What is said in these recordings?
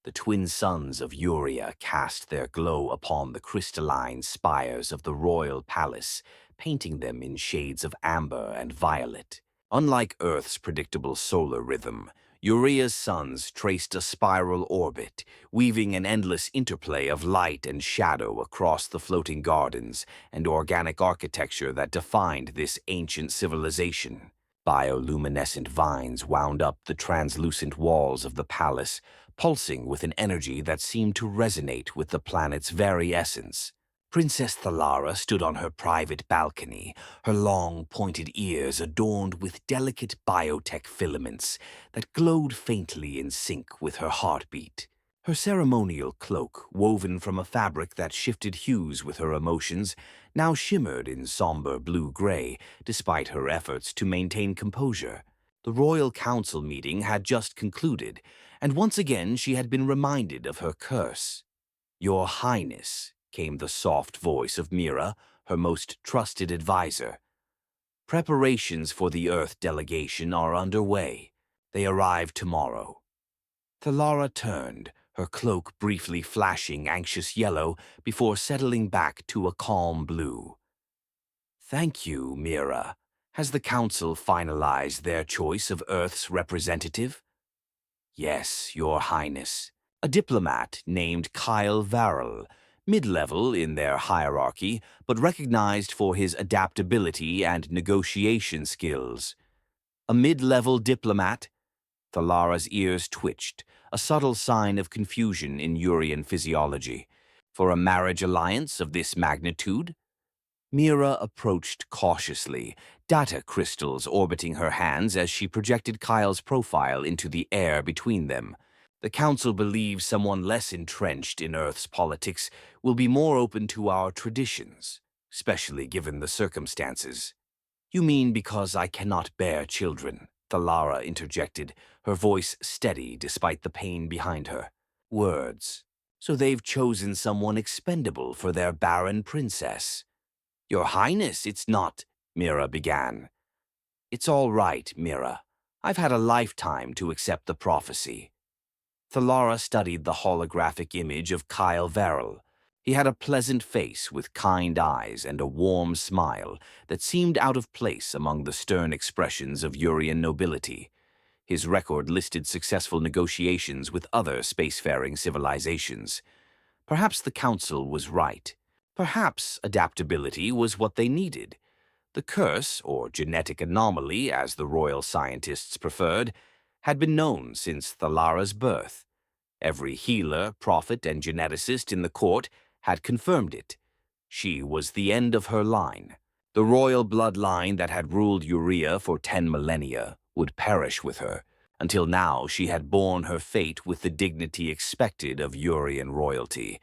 The twin suns of Uria cast their glow upon the crystalline spires of the royal palace, painting them in shades of amber and violet. Unlike Earth's predictable solar rhythm, Uria's suns traced a spiral orbit, weaving an endless interplay of light and shadow across the floating gardens and organic architecture that defined this ancient civilization. Bioluminescent vines wound up the translucent walls of the palace, pulsing with an energy that seemed to resonate with the planet's very essence. Princess Thalara stood on her private balcony, her long, pointed ears adorned with delicate biotech filaments that glowed faintly in sync with her heartbeat. Her ceremonial cloak, woven from a fabric that shifted hues with her emotions, now shimmered in somber blue-gray, despite her efforts to maintain composure. The royal council meeting had just concluded, and once again she had been reminded of her curse. "Your Highness," came the soft voice of Mira, her most trusted advisor. "Preparations for the Earth delegation are underway. They arrive tomorrow." Thalara turned, her cloak briefly flashing anxious yellow before settling back to a calm blue. "Thank you, Mira. Has the Council finalized their choice of Earth's representative?" "Yes, Your Highness. A diplomat named Kyle Varel, mid-level in their hierarchy, but recognized for his adaptability and negotiation skills." "A mid-level diplomat?" Thalara's ears twitched, a subtle sign of confusion in Urian physiology. "For a marriage alliance of this magnitude?" Mira approached cautiously, data crystals orbiting her hands as she projected Kyle's profile into the air between them. "The Council believes someone less entrenched in Earth's politics will be more open to our traditions, especially given the circumstances." "You mean because I cannot bear children?" Thalara interjected, her voice steady despite the pain behind her. "Words. So they've chosen someone expendable for their barren princess." "Your Highness, it's not," Mira began. "It's all right, Mira. I've had a lifetime to accept the prophecy." Thalara studied the holographic image of Kyle Varel. He had a pleasant face with kind eyes and a warm smile that seemed out of place among the stern expressions of Urian nobility. His record listed successful negotiations with other spacefaring civilizations. Perhaps the Council was right. Perhaps adaptability was what they needed. The curse, or genetic anomaly as the royal scientists preferred, had been known since Thalara's birth. Every healer, prophet, and geneticist in the court had confirmed it. She was the end of her line. The royal bloodline that had ruled Uria for 10 millennia would perish with her, until now she had borne her fate with the dignity expected of Urian royalty.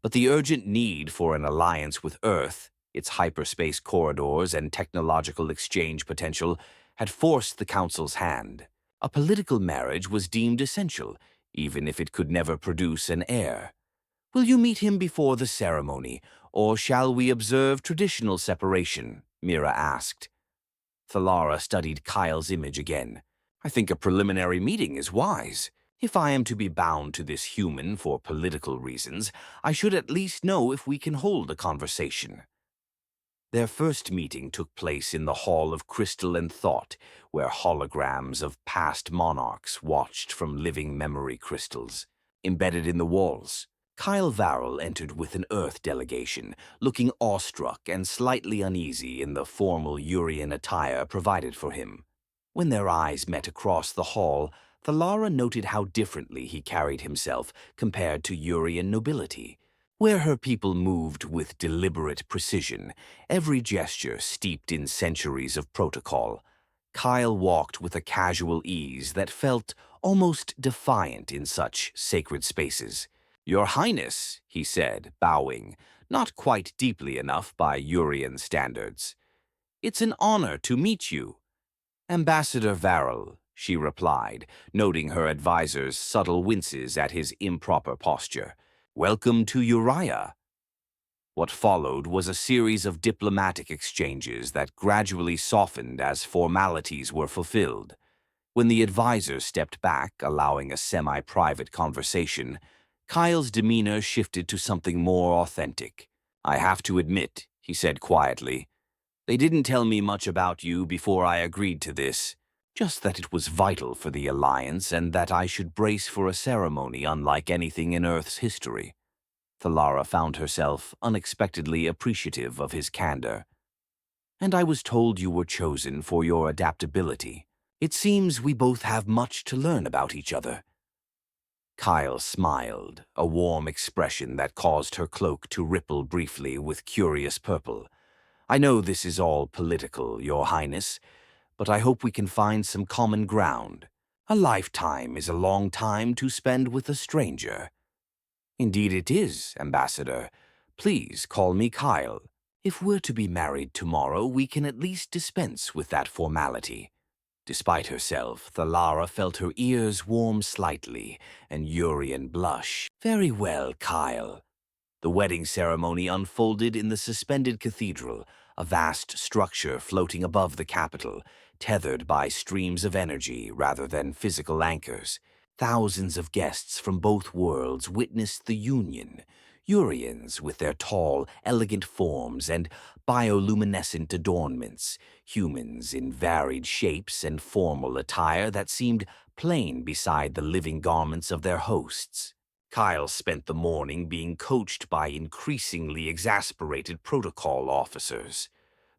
But the urgent need for an alliance with Earth, its hyperspace corridors and technological exchange potential, had forced the Council's hand. A political marriage was deemed essential, even if it could never produce an heir. "Will you meet him before the ceremony, or shall we observe traditional separation?" Mira asked. Thalara studied Kyle's image again. "I think a preliminary meeting is wise. If I am to be bound to this human for political reasons, I should at least know if we can hold a conversation." Their first meeting took place in the Hall of Crystal and Thought, where holograms of past monarchs watched from living memory crystals. Embedded in the walls, Kyle Varel entered with an Earth delegation, looking awestruck and slightly uneasy in the formal Urian attire provided for him. When their eyes met across the hall, Thalara noted how differently he carried himself compared to Urian nobility. Where her people moved with deliberate precision, every gesture steeped in centuries of protocol, Kyle walked with a casual ease that felt almost defiant in such sacred spaces. "Your Highness," he said, bowing, not quite deeply enough by Urian standards. "It's an honor to meet you." "Ambassador Varel," she replied, noting her advisor's subtle winces at his improper posture. "Welcome to Uriah." What followed was a series of diplomatic exchanges that gradually softened as formalities were fulfilled. When the advisor stepped back, allowing a semi-private conversation, Kyle's demeanor shifted to something more authentic. "I have to admit," he said quietly, "they didn't tell me much about you before I agreed to this. Just that it was vital for the Alliance and that I should brace for a ceremony unlike anything in Earth's history." Thalara found herself unexpectedly appreciative of his candor. "And I was told you were chosen for your adaptability. It seems we both have much to learn about each other." Kyle smiled, a warm expression that caused her cloak to ripple briefly with curious purple. "I know this is all political, Your Highness, but I hope we can find some common ground. A lifetime is a long time to spend with a stranger." "Indeed it is, Ambassador. Please call me Kyle. If we're to be married tomorrow, we can at least dispense with that formality." Despite herself, Thalara felt her ears warm slightly and Urian blush. "Very well, Kyle." The wedding ceremony unfolded in the suspended cathedral, a vast structure floating above the capital, tethered by streams of energy rather than physical anchors. Thousands of guests from both worlds witnessed the union. Urians with their tall, elegant forms and bioluminescent adornments, humans in varied shapes and formal attire that seemed plain beside the living garments of their hosts. Kyle spent the morning being coached by increasingly exasperated protocol officers.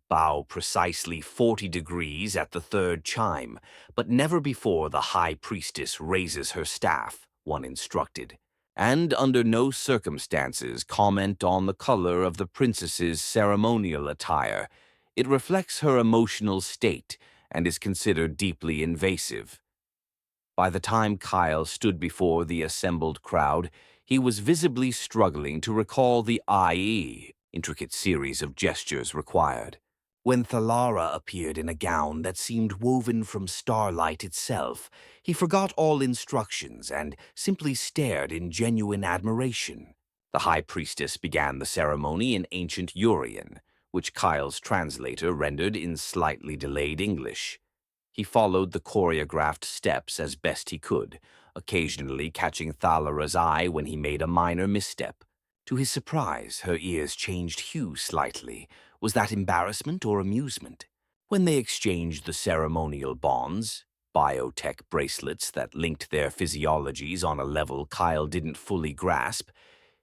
"Bow precisely 40 degrees at the third chime, but never before the High Priestess raises her staff," one instructed. "And under no circumstances comment on the color of the princess's ceremonial attire. It reflects her emotional state and is considered deeply invasive." By the time Kyle stood before the assembled crowd, he was visibly struggling to recall the intricate series of gestures required. When Thalara appeared in a gown that seemed woven from starlight itself, he forgot all instructions and simply stared in genuine admiration. The High Priestess began the ceremony in ancient Urian, which Kyle's translator rendered in slightly delayed English. He followed the choreographed steps as best he could, occasionally catching Thalara's eye when he made a minor misstep. To his surprise, her ears changed hue slightly. Was that embarrassment or amusement? When they exchanged the ceremonial bonds, biotech bracelets that linked their physiologies on a level Kyle didn't fully grasp,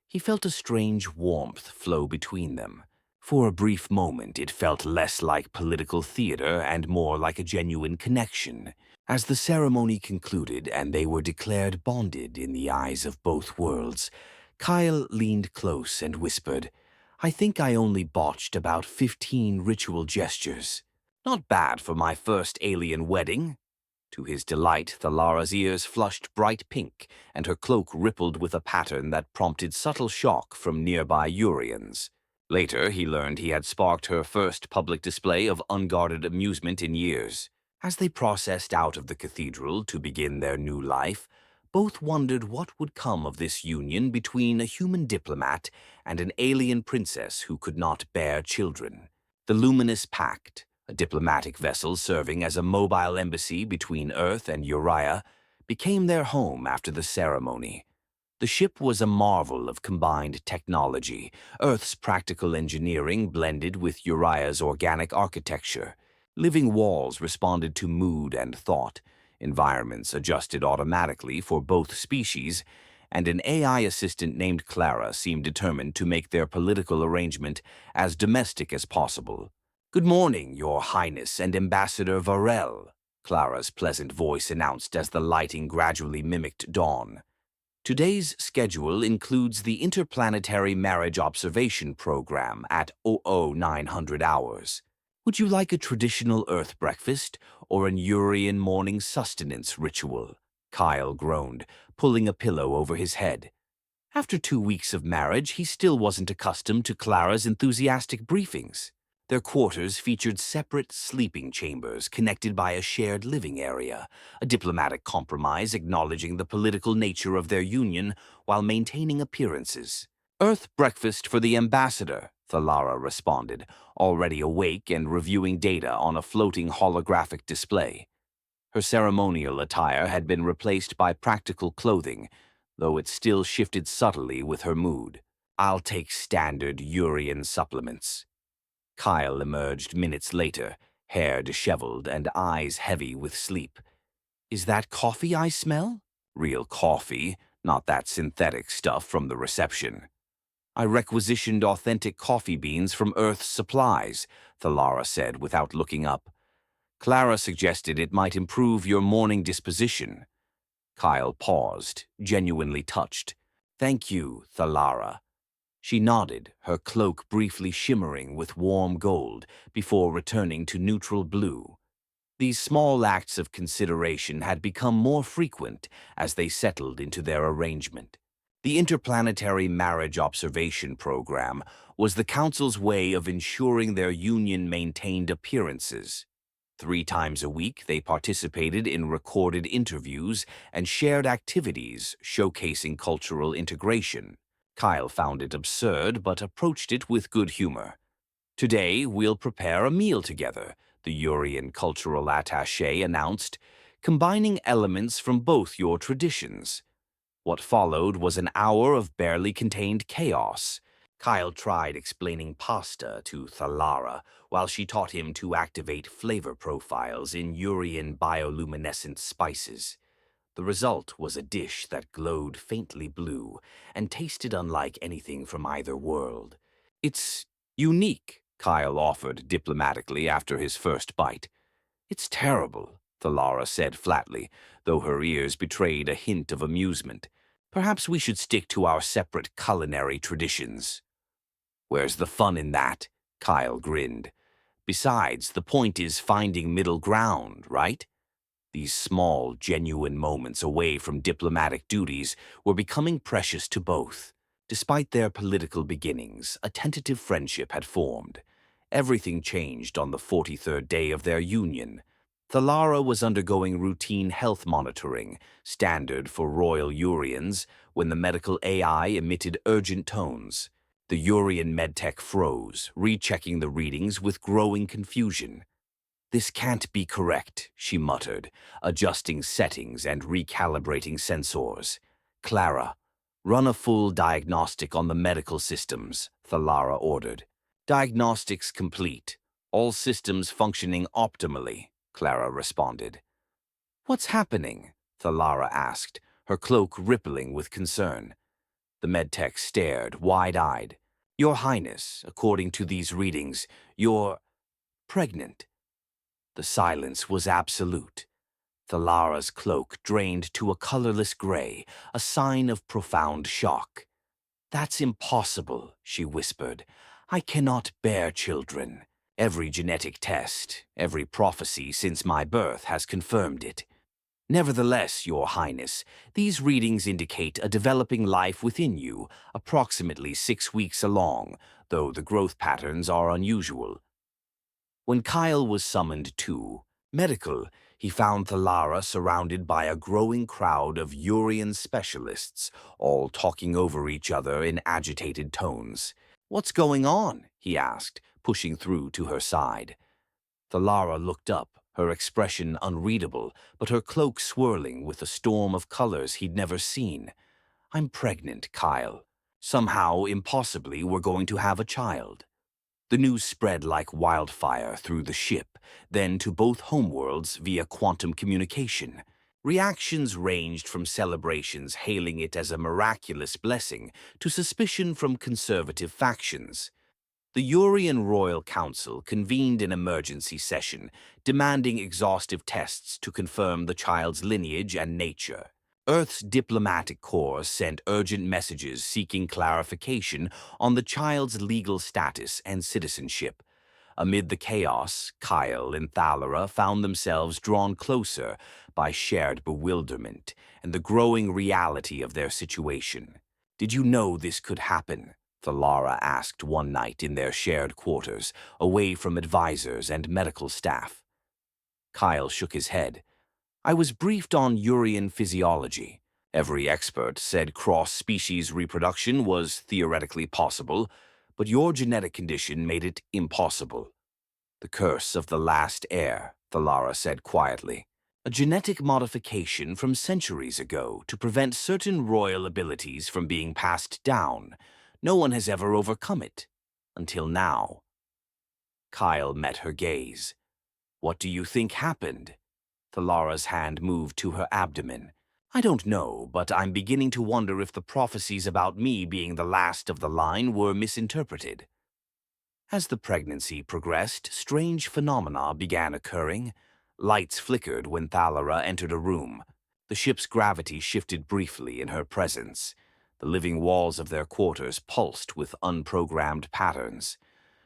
he felt a strange warmth flow between them. For a brief moment, it felt less like political theater and more like a genuine connection. As the ceremony concluded and they were declared bonded in the eyes of both worlds, Kyle leaned close and whispered, "I think I only botched about 15 ritual gestures. Not bad for my first alien wedding." To his delight, Thalara's ears flushed bright pink, and her cloak rippled with a pattern that prompted subtle shock from nearby Urians. Later, he learned he had sparked her first public display of unguarded amusement in years. As they processed out of the cathedral to begin their new life, both wondered what would come of this union between a human diplomat and an alien princess who could not bear children. The Luminous Pact, a diplomatic vessel serving as a mobile embassy between Earth and Uriah, became their home after the ceremony. The ship was a marvel of combined technology, Earth's practical engineering blended with Uriah's organic architecture. Living walls responded to mood and thought, environments adjusted automatically for both species, and an AI assistant named Clara seemed determined to make their political arrangement as domestic as possible. "Good morning, Your Highness and Ambassador Varel," Clara's pleasant voice announced as the lighting gradually mimicked dawn. "Today's schedule includes the Interplanetary Marriage Observation Program at 0900 hours. Would you like a traditional Earth breakfast or an Urian morning sustenance ritual?" Kyle groaned, pulling a pillow over his head. After 2 weeks of marriage, he still wasn't accustomed to Clara's enthusiastic briefings. Their quarters featured separate sleeping chambers connected by a shared living area, a diplomatic compromise acknowledging the political nature of their union while maintaining appearances. "Earth breakfast for the ambassador," Thalara responded, already awake and reviewing data on a floating holographic display. Her ceremonial attire had been replaced by practical clothing, though it still shifted subtly with her mood. "I'll take standard Urian supplements." Kyle emerged minutes later, hair disheveled and eyes heavy with sleep. "Is that coffee I smell?" "Real coffee, not that synthetic stuff from the reception." "I requisitioned authentic coffee beans from Earth's supplies," Thalara said without looking up. "Clara suggested it might improve your morning disposition." Kyle paused, genuinely touched. "Thank you, Thalara." She nodded, her cloak briefly shimmering with warm gold before returning to neutral blue. These small acts of consideration had become more frequent as they settled into their arrangement. The Interplanetary Marriage Observation Program was the Council's way of ensuring their union maintained appearances. 3 times a week, they participated in recorded interviews and shared activities showcasing cultural integration. Kyle found it absurd but approached it with good humor. "Today, we'll prepare a meal together," the Urian cultural attaché announced, "combining elements from both your traditions." What followed was an hour of barely contained chaos. Kyle tried explaining pasta to Thalara while she taught him to activate flavor profiles in Urian bioluminescent spices. The result was a dish that glowed faintly blue and tasted unlike anything from either world. "It's unique," Kyle offered diplomatically after his first bite. "It's terrible," Thalara said flatly, though her ears betrayed a hint of amusement. "Perhaps we should stick to our separate culinary traditions." "Where's the fun in that?" Kyle grinned. "Besides, the point is finding middle ground, right?" These small, genuine moments away from diplomatic duties were becoming precious to both. Despite their political beginnings, a tentative friendship had formed. Everything changed on the 43rd day of their union. Thalara was undergoing routine health monitoring, standard for royal Urians, when the medical AI emitted urgent tones. The Urian medtech froze, rechecking the readings with growing confusion. "This can't be correct," she muttered, adjusting settings and recalibrating sensors. "Clara, run a full diagnostic on the medical systems," Thalara ordered. "Diagnostics complete. All systems functioning optimally," Clara responded. "What's happening?" Thalara asked, her cloak rippling with concern. The medtech stared, wide-eyed. "Your Highness, according to these readings, you're pregnant." The silence was absolute. Thalara's cloak drained to a colorless gray, a sign of profound shock. "That's impossible," she whispered. "I cannot bear children. Every genetic test, every prophecy since my birth has confirmed it. Nevertheless, Your Highness, these readings indicate a developing life within you, approximately 6 weeks along, though the growth patterns are unusual." When Kyle was summoned to medical, he found Thalara surrounded by a growing crowd of Urian specialists, all talking over each other in agitated tones. "What's going on?" he asked, pushing through to her side. Thalara looked up, her expression unreadable, but her cloak swirling with a storm of colors he'd never seen. "I'm pregnant, Kyle. Somehow, impossibly, we're going to have a child." The news spread like wildfire through the ship, then to both homeworlds via quantum communication. Reactions ranged from celebrations hailing it as a miraculous blessing to suspicion from conservative factions. The Urian Royal Council convened an emergency session, demanding exhaustive tests to confirm the child's lineage and nature. Earth's diplomatic corps sent urgent messages seeking clarification on the child's legal status and citizenship. Amid the chaos, Kyle and Thalara found themselves drawn closer by shared bewilderment and the growing reality of their situation. "Did you know this could happen?" Thalara asked one night in their shared quarters, away from advisors and medical staff. Kyle shook his head. "I was briefed on Urian physiology. Every expert said cross-species reproduction was theoretically possible, but your genetic condition made it impossible." "The curse of the last heir," Thalara said quietly. A genetic modification from centuries ago to prevent certain royal abilities from being passed down. No one has ever overcome it. Until now. Kyle met her gaze. What do you think happened? Thalara's hand moved to her abdomen. I don't know, but I'm beginning to wonder if the prophecies about me being the last of the line were misinterpreted. As the pregnancy progressed, strange phenomena began occurring. Lights flickered when Thalara entered a room. The ship's gravity shifted briefly in her presence. The living walls of their quarters pulsed with unprogrammed patterns.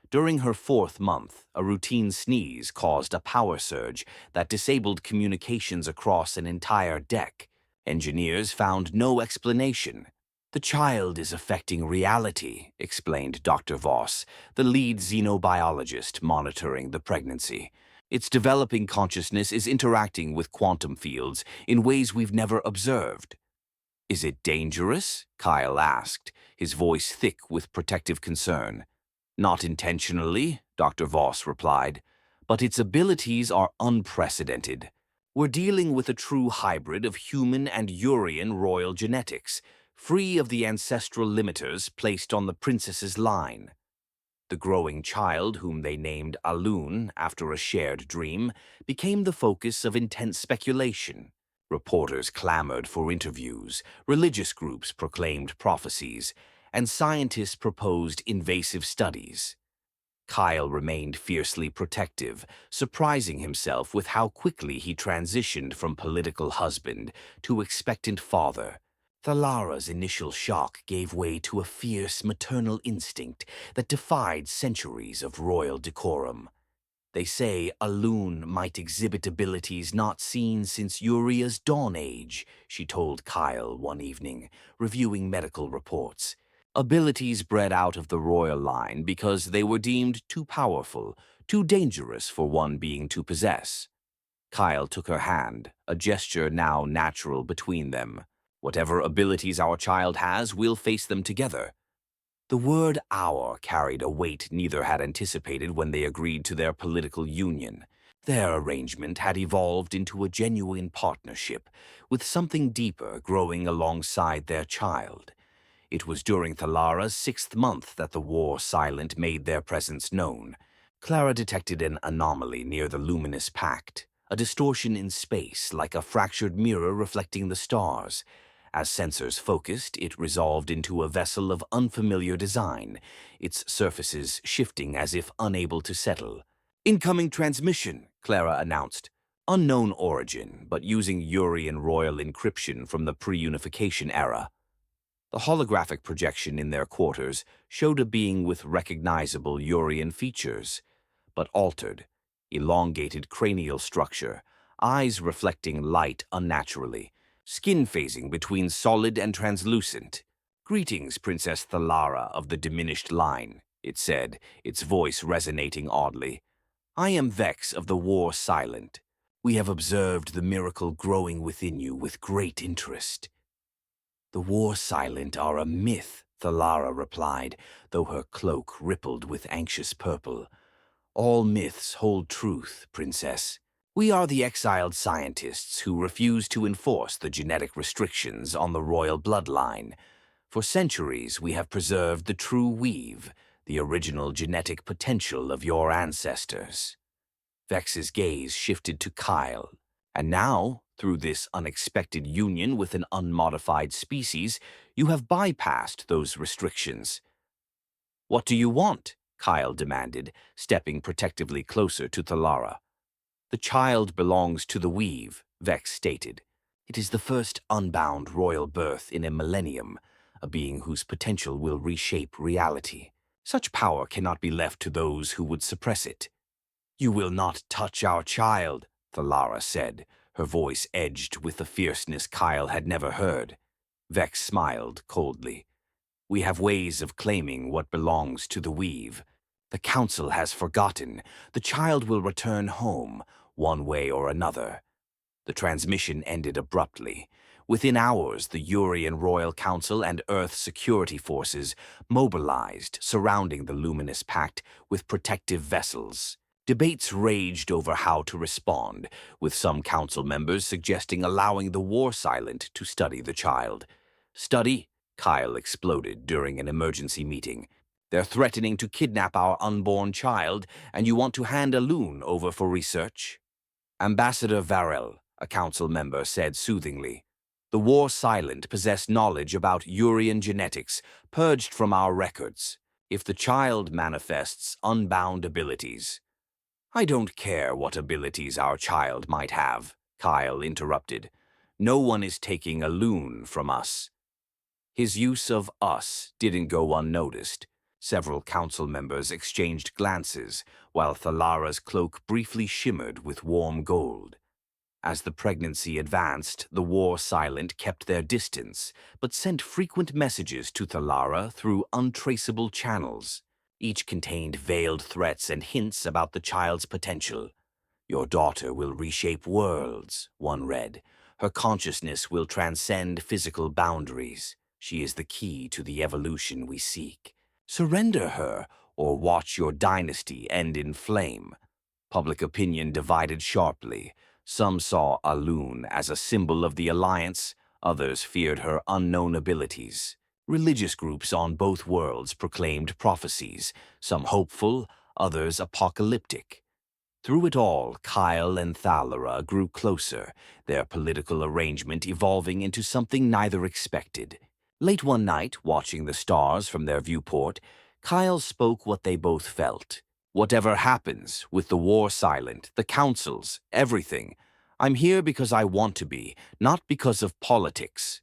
During her 4th month, a routine sneeze caused a power surge that disabled communications across an entire deck. Engineers found no explanation. The child is affecting reality, explained Dr. Voss, the lead xenobiologist monitoring the pregnancy. Its developing consciousness is interacting with quantum fields in ways we've never observed. Is it dangerous? Kyle asked, his voice thick with protective concern. Not intentionally, Dr. Voss replied, but its abilities are unprecedented. We're dealing with a true hybrid of human and Urian royal genetics, free of the ancestral limiters placed on the princess's line. The growing child, whom they named Alun after a shared dream, became the focus of intense speculation. Reporters clamored for interviews, religious groups proclaimed prophecies, and scientists proposed invasive studies. Kyle remained fiercely protective, surprising himself with how quickly he transitioned from political husband to expectant father. Thalara's initial shock gave way to a fierce maternal instinct that defied centuries of royal decorum. They say Alun might exhibit abilities not seen since Uria's dawn age, she told Kyle one evening, reviewing medical reports. Abilities bred out of the royal line because they were deemed too powerful, too dangerous for one being to possess. Kyle took her hand, a gesture now natural between them. Whatever abilities our child has, we'll face them together. The word "our" carried a weight neither had anticipated when they agreed to their political union. Their arrangement had evolved into a genuine partnership, with something deeper growing alongside their child. It was during Thalara's 6th month that the war silent made their presence known. Clara detected an anomaly near the luminous pact, a distortion in space like a fractured mirror reflecting the stars. As sensors focused, it resolved into a vessel of unfamiliar design, its surfaces shifting as if unable to settle. Incoming transmission, Clara announced. Unknown origin, but using Urian royal encryption from the pre-unification era. The holographic projection in their quarters showed a being with recognizable Urian features, but altered, elongated cranial structure, eyes reflecting light unnaturally, skin phasing between solid and translucent. Greetings, Princess Thalara of the diminished line, it said, its voice resonating oddly. I am Vex of the War Silent. We have observed the miracle growing within you with great interest. The War Silent are a myth, Thalara replied, though her cloak rippled with anxious purple. All myths hold truth, Princess. We are the exiled scientists who refuse to enforce the genetic restrictions on the royal bloodline. For centuries, we have preserved the true weave, the original genetic potential of your ancestors. Vex's gaze shifted to Kyle, and now, through this unexpected union with an unmodified species, you have bypassed those restrictions. What do you want? Kyle demanded, stepping protectively closer to Thalara. The child belongs to the weave, Vex stated. It is the first unbound royal birth in a millennium, a being whose potential will reshape reality. Such power cannot be left to those who would suppress it. You will not touch our child, Thalara said, her voice edged with the fierceness Kyle had never heard. Vex smiled coldly. We have ways of claiming what belongs to the weave. The council has forgotten. The child will return home, one way or another. The transmission ended abruptly. Within hours, the Urian Royal Council and Earth security forces mobilized, surrounding the luminous pact with protective vessels. Debates raged over how to respond, with some council members suggesting allowing the war silent to study the child. Study? Kyle exploded during an emergency meeting. They're threatening to kidnap our unborn child, and you want to hand a loon over for research? Ambassador Varel, a council member, said soothingly, "The war silent possess knowledge about Urian genetics, purged from our records. If the child manifests unbound abilities—" "I don't care what abilities our child might have," Kyle interrupted. "No one is taking a loon from us." His use of "us" didn't go unnoticed. Several council members exchanged glances, while Thalara's cloak briefly shimmered with warm gold. As the pregnancy advanced, the war silent kept their distance, but sent frequent messages to Thalara through untraceable channels. Each contained veiled threats and hints about the child's potential. "Your daughter will reshape worlds," one read. "Her consciousness will transcend physical boundaries. She is the key to the evolution we seek. Surrender her, or watch your dynasty end in flame." Public opinion divided sharply. Some saw Alun as a symbol of the alliance, others feared her unknown abilities. Religious groups on both worlds proclaimed prophecies, some hopeful, others apocalyptic. Through it all, Kyle and Thalara grew closer, their political arrangement evolving into something neither expected. Late one night, watching the stars from their viewport, Kyle spoke what they both felt. "Whatever happens, with the war silent, the councils, everything, I'm here because I want to be, not because of politics."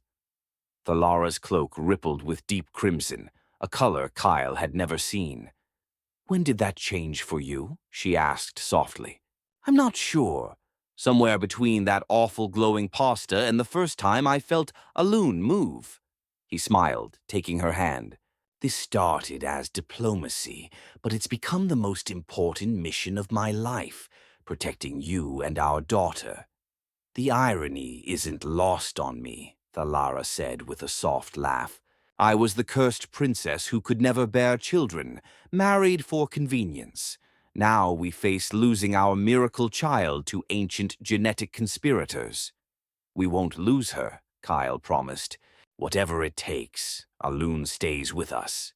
Thalara's cloak rippled with deep crimson, a color Kyle had never seen. "When did that change for you?" she asked softly. "I'm not sure. Somewhere between that awful glowing pasta and the first time I felt a loon move." He smiled, taking her hand. "This started as diplomacy, but it's become the most important mission of my life, protecting you and our daughter." "The irony isn't lost on me," Thalara said with a soft laugh. "I was the cursed princess who could never bear children, married for convenience. Now we face losing our miracle child to ancient genetic conspirators." "We won't lose her," Kyle promised. "Whatever it takes, Alun stays with us."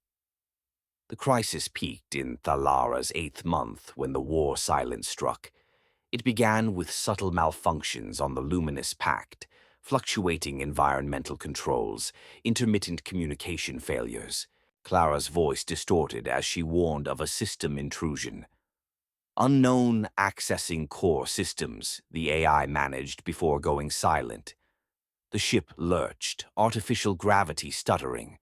The crisis peaked in Thalara's 8th month when the war silence struck. It began with subtle malfunctions on the Luminous Pact, fluctuating environmental controls, intermittent communication failures. Clara's voice distorted as she warned of a system intrusion. "Unknown accessing core systems," the AI managed before going silent. The ship lurched, artificial gravity stuttering.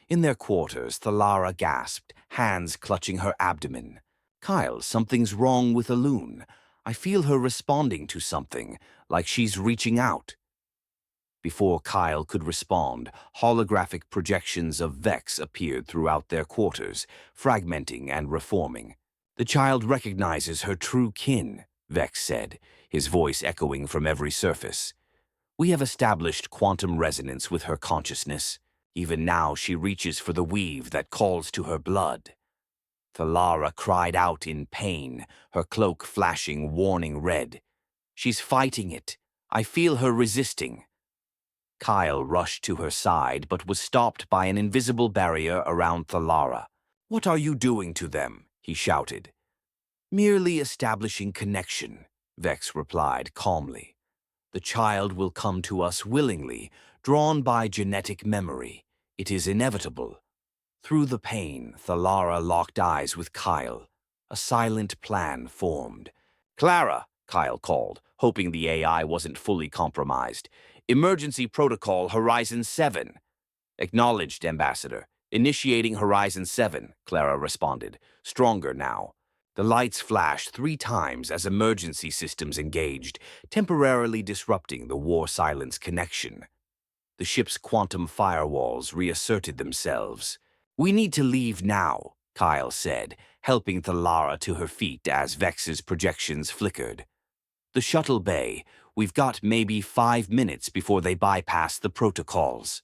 In their quarters, Thalara gasped, hands clutching her abdomen. "Kyle, something's wrong with Alun. I feel her responding to something, like she's reaching out." Before Kyle could respond, holographic projections of Vex appeared throughout their quarters, fragmenting and reforming. "The child recognizes her true kin," Vex said, his voice echoing from every surface. "We have established quantum resonance with her consciousness. Even now she reaches for the weave that calls to her blood." Thalara cried out in pain, her cloak flashing warning red. "She's fighting it. I feel her resisting." Kyle rushed to her side but was stopped by an invisible barrier around Thalara. "What are you doing to them?" he shouted. "Merely establishing connection," Vex replied calmly. "The child will come to us willingly, drawn by genetic memory. It is inevitable." Through the pain, Thalara locked eyes with Kyle. A silent plan formed. "Clara," Kyle called, hoping the AI wasn't fully compromised. "Emergency Protocol Horizon 7. "Acknowledged, Ambassador. Initiating Horizon 7, Clara responded, stronger now. The lights flashed 3 times as emergency systems engaged, temporarily disrupting the war silence connection. The ship's quantum firewalls reasserted themselves. "We need to leave now," Kyle said, helping Thalara to her feet as Vex's projections flickered. "The shuttle bay. We've got maybe 5 minutes before they bypass the protocols."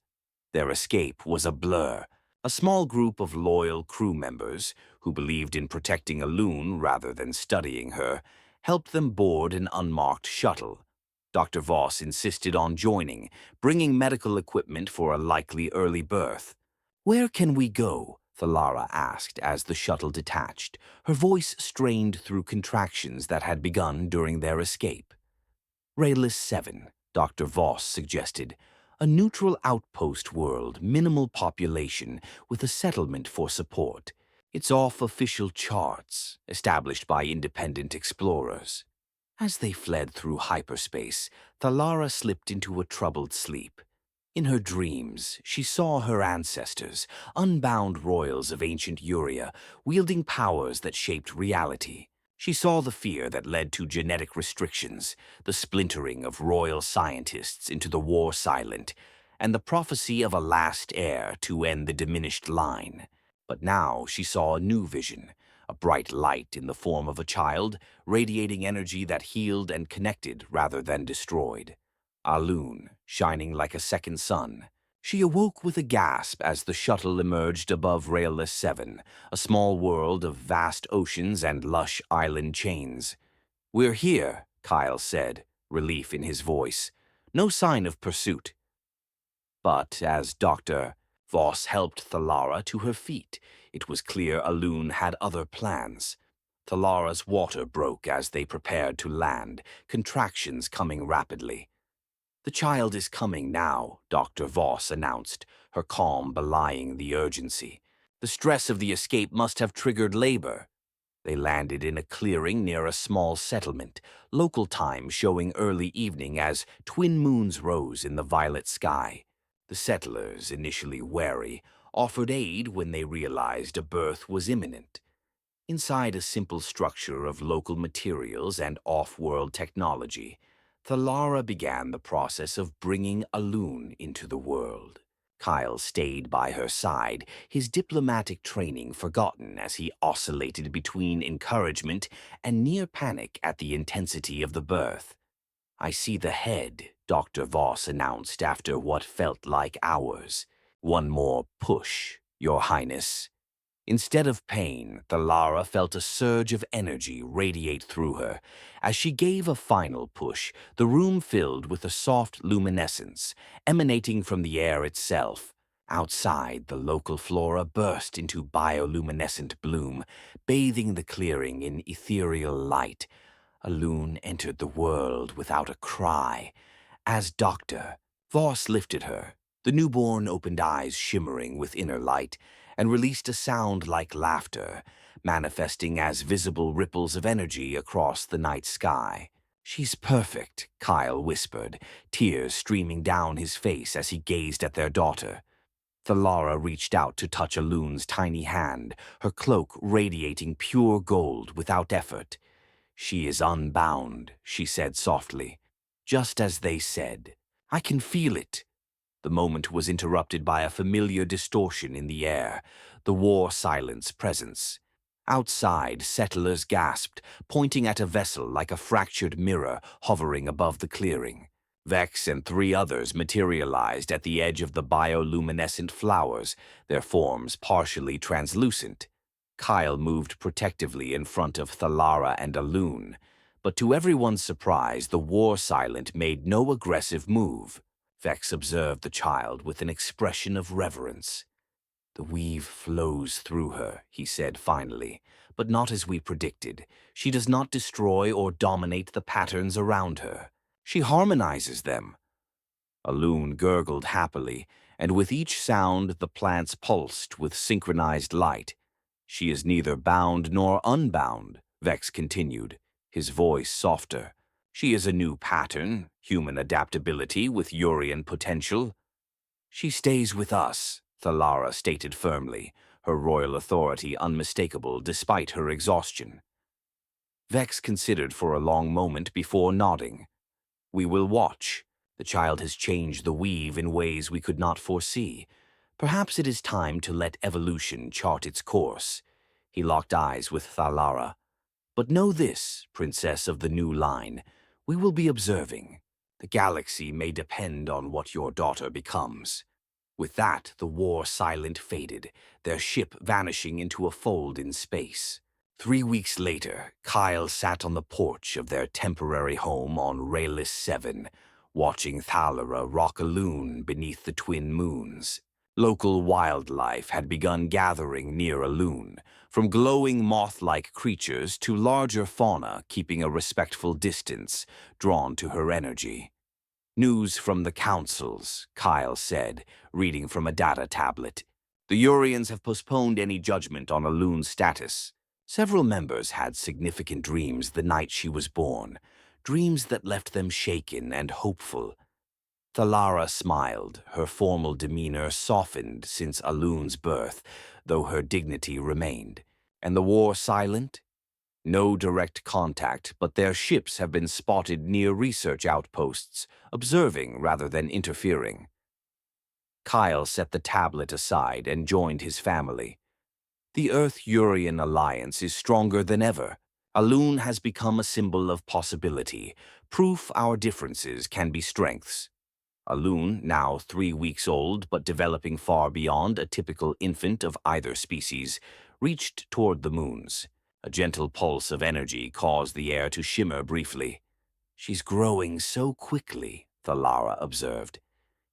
Their escape was a blur. A small group of loyal crew members, who believed in protecting Alun rather than studying her, helped them board an unmarked shuttle. Dr. Voss insisted on joining, bringing medical equipment for a likely early birth. "Where can we go?" Thalara asked as the shuttle detached, her voice strained through contractions that had begun during their escape. "Rayless 7, Dr. Voss suggested. A neutral outpost world, minimal population, with a settlement for support. It's off official charts, established by independent explorers." As they fled through hyperspace, Thalara slipped into a troubled sleep. In her dreams, she saw her ancestors, unbound royals of ancient Uria, wielding powers that shaped reality. She saw the fear that led to genetic restrictions, the splintering of royal scientists into the war silent, and the prophecy of a last heir to end the diminished line. But now she saw a new vision, a bright light in the form of a child, radiating energy that healed and connected rather than destroyed. Alun, shining like a second sun. She awoke with a gasp as the shuttle emerged above Railless 7, a small world of vast oceans and lush island chains. "We're here," Kyle said, relief in his voice. "No sign of pursuit." But as Dr. Voss helped Thalara to her feet, it was clear Alun had other plans. Thalara's water broke as they prepared to land, contractions coming rapidly. "The child is coming now," Dr. Voss announced, her calm belying the urgency. "The stress of the escape must have triggered labor." They landed in a clearing near a small settlement, local time showing early evening as twin moons rose in the violet sky. The settlers, initially wary, offered aid when they realized a birth was imminent. Inside a simple structure of local materials and off-world technology, Thalara began the process of bringing Alun into the world. Kyle stayed by her side, his diplomatic training forgotten as he oscillated between encouragement and near panic at the intensity of the birth. "I see the head," Dr. Voss announced after what felt like hours. "One more push, Your Highness." Instead of pain, Thalara felt a surge of energy radiate through her. As she gave a final push, the room filled with a soft luminescence, emanating from the air itself. Outside, the local flora burst into bioluminescent bloom, bathing the clearing in ethereal light. Alun entered the world without a cry. As Dr. Voss lifted her, the newborn opened eyes shimmering with inner light, and released a sound like laughter, manifesting as visible ripples of energy across the night sky. "She's perfect," Kyle whispered, tears streaming down his face as he gazed at their daughter. Thalara reached out to touch Alun's tiny hand, her cloak radiating pure gold without effort. "She is unbound," she said softly. "Just as they said. I can feel it." The moment was interrupted by a familiar distortion in the air, the war silence presence. Outside, settlers gasped, pointing at a vessel like a fractured mirror hovering above the clearing. Vex and 3 others materialized at the edge of the bioluminescent flowers, their forms partially translucent. Kyle moved protectively in front of Thalara and Alun, but to everyone's surprise, the war silent made no aggressive move. Vex observed the child with an expression of reverence. "The weave flows through her," he said finally, "but not as we predicted. She does not destroy or dominate the patterns around her. She harmonizes them." Alun gurgled happily, and with each sound the plants pulsed with synchronized light. "She is neither bound nor unbound," Vex continued, his voice softer. "She is a new pattern, human adaptability with Urian potential." "She stays with us," Thalara stated firmly, her royal authority unmistakable despite her exhaustion. Vex considered for a long moment before nodding. "We will watch. The child has changed the weave in ways we could not foresee. Perhaps it is time to let evolution chart its course." He locked eyes with Thalara. "But know this, Princess of the New Line, we will be observing. The galaxy may depend on what your daughter becomes." With that, the war silent faded, their ship vanishing into a fold in space. 3 weeks later, Kyle sat on the porch of their temporary home on Rayless 7, watching Thalara rock a loon beneath the twin moons. Local wildlife had begun gathering near a loon, from glowing moth-like creatures to larger fauna keeping a respectful distance, drawn to her energy. News from the councils, Kyle said, reading from a data tablet. The Urians have postponed any judgment on Alun's status. Several members had significant dreams the night she was born, dreams that left them shaken and hopeful. Thalara smiled, her formal demeanor softened since Alun's birth, though her dignity remained. And the war silent? No direct contact, but their ships have been spotted near research outposts, observing rather than interfering. Kyle set the tablet aside and joined his family. The Earth-Urian alliance is stronger than ever. Alun has become a symbol of possibility, proof our differences can be strengths. Alun, now 3 weeks old but developing far beyond a typical infant of either species, reached toward the moons. A gentle pulse of energy caused the air to shimmer briefly. "She's growing so quickly," Thalara observed.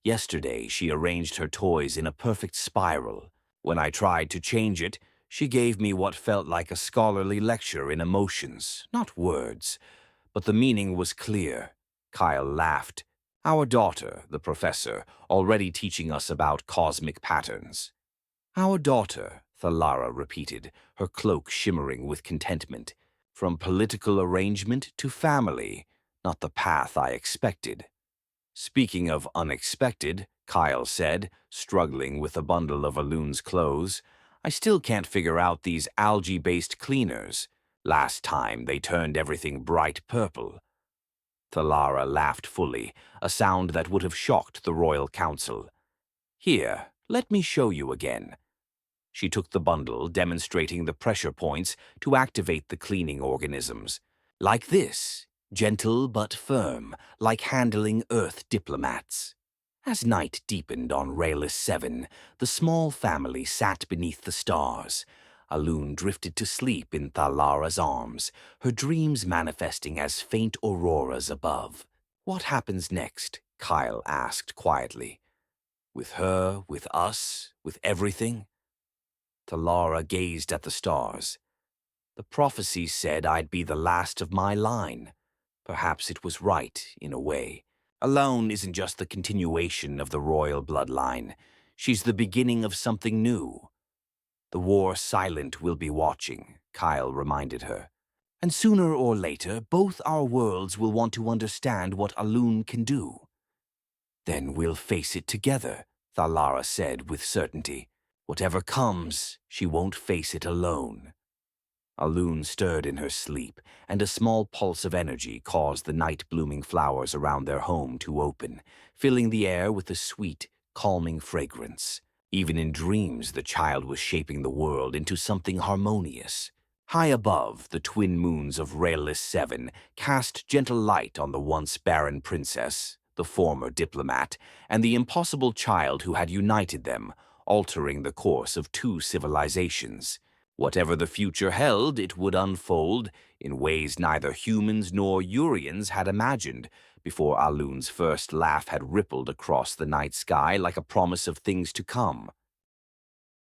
"Yesterday she arranged her toys in a perfect spiral. When I tried to change it, she gave me what felt like a scholarly lecture in emotions, not words. But the meaning was clear." Kyle laughed. "Our daughter, the professor, already teaching us about cosmic patterns." "Our daughter," Thalara repeated, her cloak shimmering with contentment. "From political arrangement to family, not the path I expected." "Speaking of unexpected," Kyle said, struggling with a bundle of Alun's clothes, "I still can't figure out these algae-based cleaners. Last time they turned everything bright purple." Thalara laughed fully, a sound that would have shocked the Royal Council. "Here, let me show you again." She took the bundle, demonstrating the pressure points to activate the cleaning organisms. "Like this, gentle but firm, like handling Earth diplomats." As night deepened on Rayless 7, the small family sat beneath the stars. Alun drifted to sleep in Thalara's arms, her dreams manifesting as faint auroras above. "What happens next?" Kyle asked quietly. "With her, with us, with everything?" Thalara gazed at the stars. "The prophecy said I'd be the last of my line. Perhaps it was right, in a way. Alun isn't just the continuation of the royal bloodline. She's the beginning of something new." "The war silent will be watching," Kyle reminded her. "And sooner or later, both our worlds will want to understand what Alun can do." "Then we'll face it together," Thalara said with certainty. "Whatever comes, she won't face it alone." Alun stirred in her sleep, and a small pulse of energy caused the night-blooming flowers around their home to open, filling the air with a sweet, calming fragrance. Even in dreams, the child was shaping the world into something harmonious. High above, the twin moons of Rayless 7 cast gentle light on the once barren princess, the former diplomat, and the impossible child who had united them, altering the course of two civilizations. Whatever the future held, it would unfold in ways neither humans nor Urians had imagined, before Alun's first laugh had rippled across the night sky like a promise of things to come.